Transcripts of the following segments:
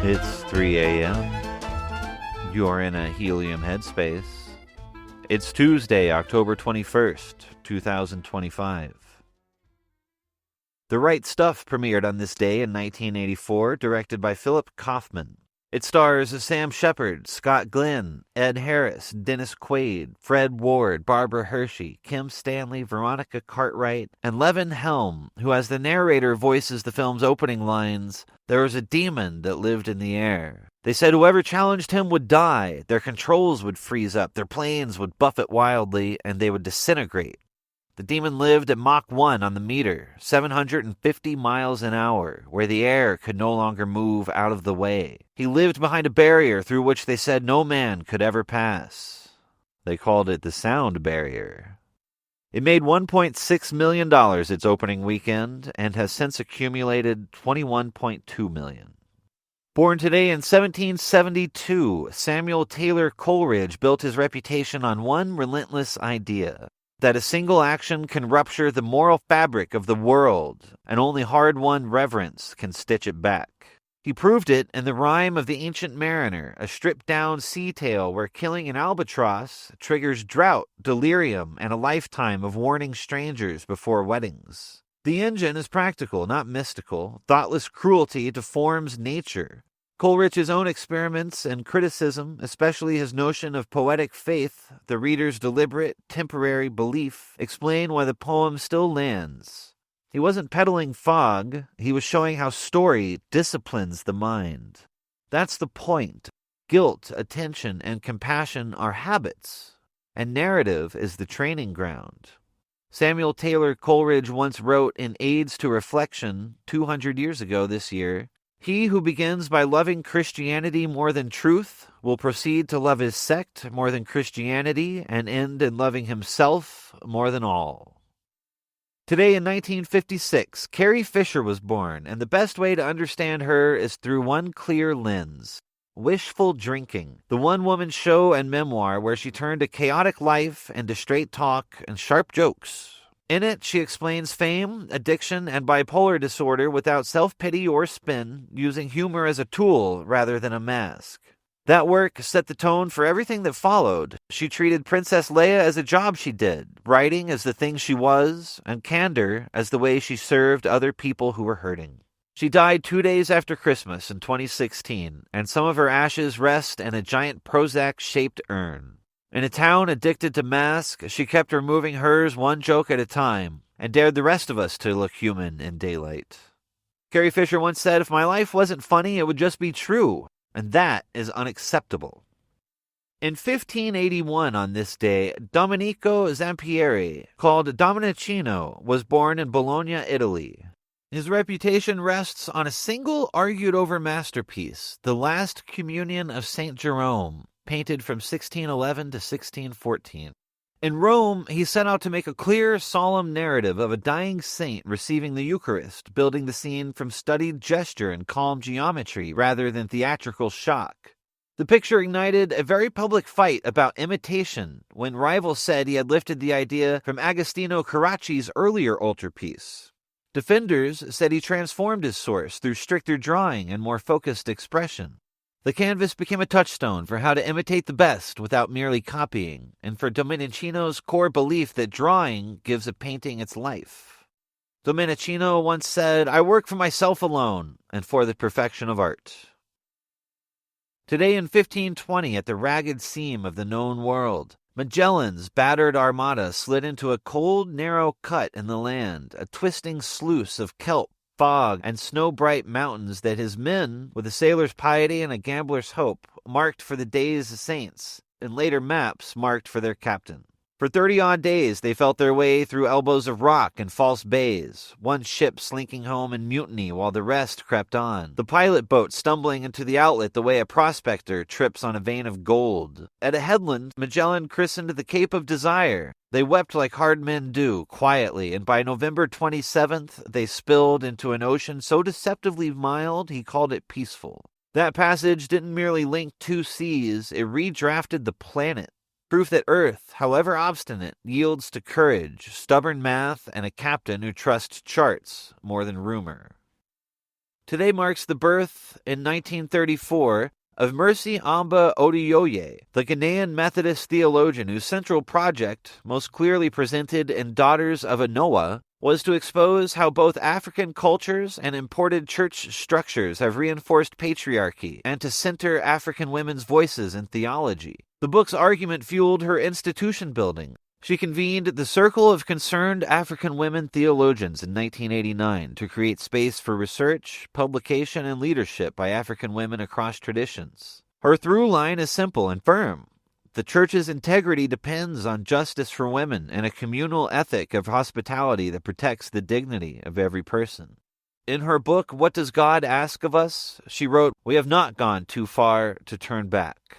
It's 3 a.m. You're in a helium headspace. It's Tuesday, October 21st, 2025. The Right Stuff premiered on this day in 1984, directed by Philip Kaufman. It stars Sam Shepard, Scott Glenn, Ed Harris, Dennis Quaid, Fred Ward, Barbara Hershey, Kim Stanley, Veronica Cartwright, and Levon Helm, who as the narrator voices the film's opening lines, "There was a demon that lived in the air. They said whoever challenged him would die, their controls would freeze up, their planes would buffet wildly, and they would disintegrate. The demon lived at Mach 1 on the meter, 750 miles an hour, where the air could no longer move out of the way. He lived behind a barrier through which they said no man could ever pass. They called it the sound barrier." It made $1.6 million its opening weekend and has since accumulated $21.2 million. Born today in 1772, Samuel Taylor Coleridge built his reputation on one relentless idea: that a single action can rupture the moral fabric of the world, and only hard-won reverence can stitch it back. He proved it in the rhyme of the Ancient Mariner, a stripped-down sea tale where killing an albatross triggers drought, delirium, and a lifetime of warning strangers before weddings. The engine is practical, not mystical, thoughtless cruelty deforms nature. Coleridge's own experiments and criticism, especially his notion of poetic faith, the reader's deliberate, temporary belief, explain why the poem still lands. He wasn't peddling fog, he was showing how story disciplines the mind. That's the point. Guilt, attention, and compassion are habits, and narrative is the training ground. Samuel Taylor Coleridge once wrote in Aids to Reflection 200 years ago this year, "He who begins by loving Christianity more than truth will proceed to love his sect more than Christianity and end in loving himself more than all." Today in 1956, Carrie Fisher was born, and the best way to understand her is through one clear lens: Wishful Drinking, the one-woman show and memoir where she turned a chaotic life into straight talk and sharp jokes. In it, she explains fame, addiction, and bipolar disorder without self-pity or spin, using humor as a tool rather than a mask. That work set the tone for everything that followed. She treated Princess Leia as a job she did, writing as the thing she was, and candor as the way she served other people who were hurting. She died 2 days after Christmas in 2016, and some of her ashes rest in a giant Prozac-shaped urn. In a town addicted to masks, she kept removing hers one joke at a time, and dared the rest of us to look human in daylight. Carrie Fisher once said, "If my life wasn't funny, it would just be true, and that is unacceptable." In 1581 on this day, Domenico Zampieri, called Domenichino, was born in Bologna, Italy. His reputation rests on a single argued-over masterpiece, The Last Communion of St. Jerome, painted from 1611 to 1614. In Rome, he set out to make a clear, solemn narrative of a dying saint receiving the Eucharist, building the scene from studied gesture and calm geometry rather than theatrical shock. The picture ignited a very public fight about imitation when rivals said he had lifted the idea from Agostino Carracci's earlier altarpiece. Defenders said he transformed his source through stricter drawing and more focused expression. The canvas became a touchstone for how to imitate the best without merely copying, and for Domenichino's core belief that drawing gives a painting its life. Domenichino once said, "I work for myself alone and for the perfection of art." Today in 1520, at the ragged seam of the known world, Magellan's battered armada slid into a cold, narrow cut in the land, a twisting sluice of kelp, fog, and snow-bright mountains that his men, with a sailor's piety and a gambler's hope, marked for the days of saints, and later maps marked for their captain. For 30-odd days they felt their way through elbows of rock and false bays, one ship slinking home in mutiny while the rest crept on, the pilot boat stumbling into the outlet the way a prospector trips on a vein of gold. At a headland, Magellan christened the Cape of Desire. They wept like hard men do, quietly, and by November 27th, they spilled into an ocean so deceptively mild he called it peaceful. That passage didn't merely link two seas, it redrafted the planet. Proof that Earth, however obstinate, yields to courage, stubborn math, and a captain who trusts charts more than rumor. Today marks the birth, in 1934, of Mercy Amba Oduyoye, the Ghanaian Methodist theologian whose central project, most clearly presented in Daughters of Anoa, was to expose how both African cultures and imported church structures have reinforced patriarchy and to center African women's voices in theology. The book's argument fueled her institution building. She convened the Circle of Concerned African Women Theologians in 1989 to create space for research, publication, and leadership by African women across traditions. Her through line is simple and firm. The Church's integrity depends on justice for women and a communal ethic of hospitality that protects the dignity of every person. In her book, What Does God Ask of Us?, she wrote, "We have not gone too far to turn back."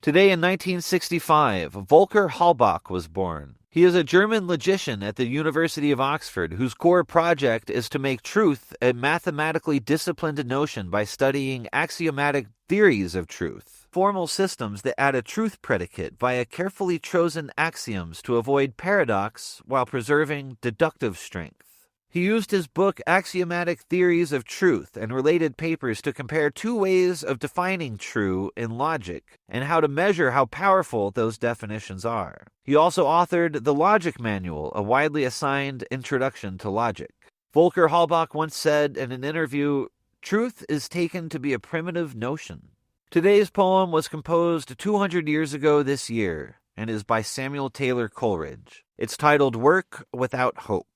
Today in 1965, Volker Halbach was born. He is a German logician at the University of Oxford whose core project is to make truth a mathematically disciplined notion by studying axiomatic theories of truth, formal systems that add a truth predicate via carefully chosen axioms to avoid paradox while preserving deductive strength. He used his book Axiomatic Theories of Truth and related papers to compare two ways of defining true in logic and how to measure how powerful those definitions are. He also authored The Logic Manual, a widely assigned introduction to logic. Volker Halbach once said in an interview, "Truth is taken to be a primitive notion." Today's poem was composed 200 years ago this year and is by Samuel Taylor Coleridge. It's titled Work Without Hope.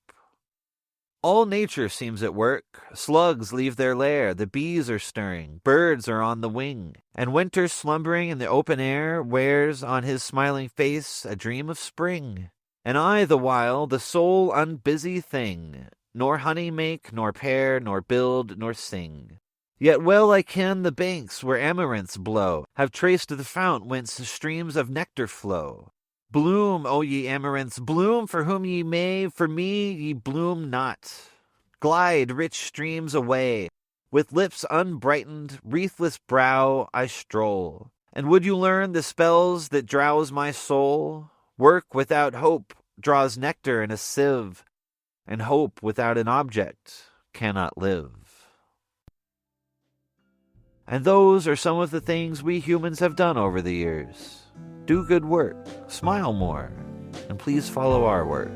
All nature seems at work. Slugs leave their lair, the bees are stirring, birds are on the wing, and winter slumbering in the open air wears on his smiling face a dream of spring. And I, the while, the sole unbusy thing, nor honey make, nor pair, nor build, nor sing. Yet well I ken the banks where amaranths blow, have traced the fount whence streams of nectar flow. Bloom, O ye amaranths, bloom for whom ye may, for me ye bloom not. Glide, rich streams, away. With lips unbrightened, wreathless brow, I stroll. And would you learn the spells that drowse my soul? Work without hope draws nectar in a sieve, and hope without an object cannot live. And those are some of the things we humans have done over the years. Do good work, smile more, and please follow our work.